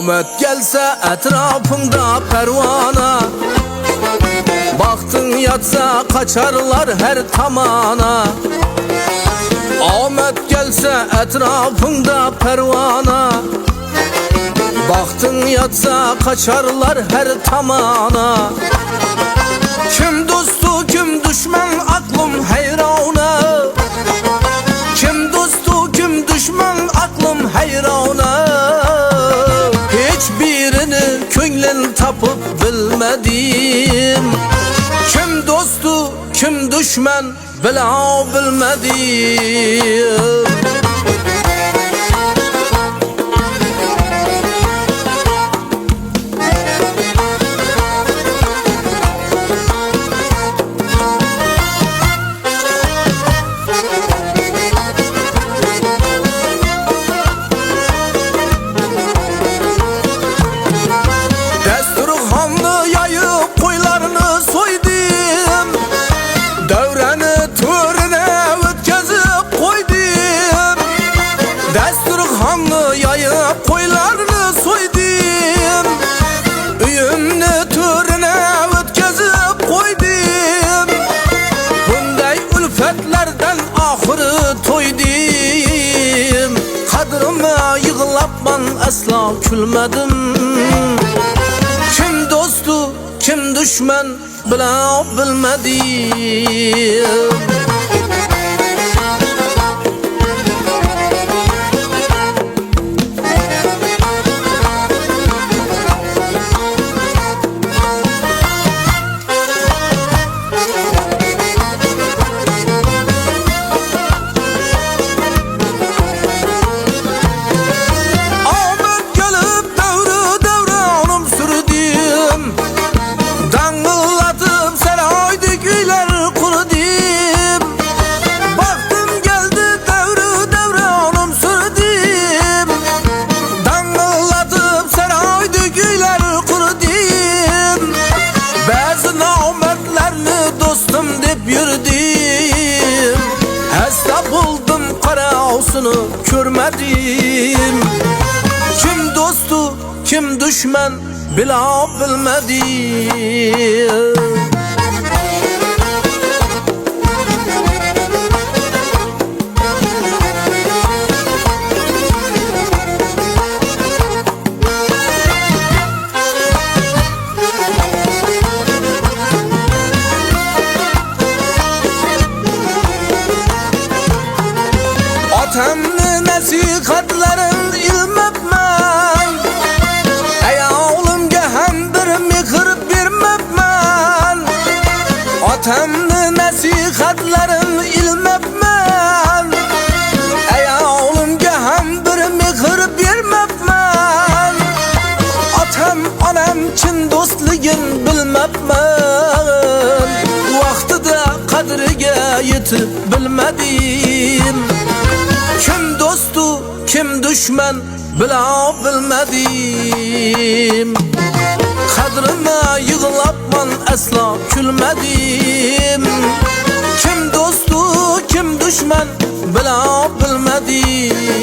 Omet gelse etrafında pervana, baktın yatsa kaçarlar her tamana. Omet gelse etrafında pervana, baktın yatsa kaçarlar her tamana. Kim dostu kim düşman aklım heyrana, kim dostu kim düşman aklım heyrana. Hiçbirini könglen tapıp bilmedim, kim dostu kim düşman bila bilmedim. Yığılapman asla külmedim, kim dostu kim düşman bila bilmedim. Görmedim, kim dostu kim düşman bila bilmedim. Atamni nasihatlarin ilmabman, ayolimga ham bir mehr bermabman. Atamni nasihatlarin ilmabman, ayolimga ham bir mehr bermabman. Atam onam chin do'stligin bilmabman, vaqtida qadriga yetib bilmadim. Kim dostu kim düşman bila bilmedim, kadrime yığılapman asla külmedim. Kim dostu kim düşman bila bilmedim.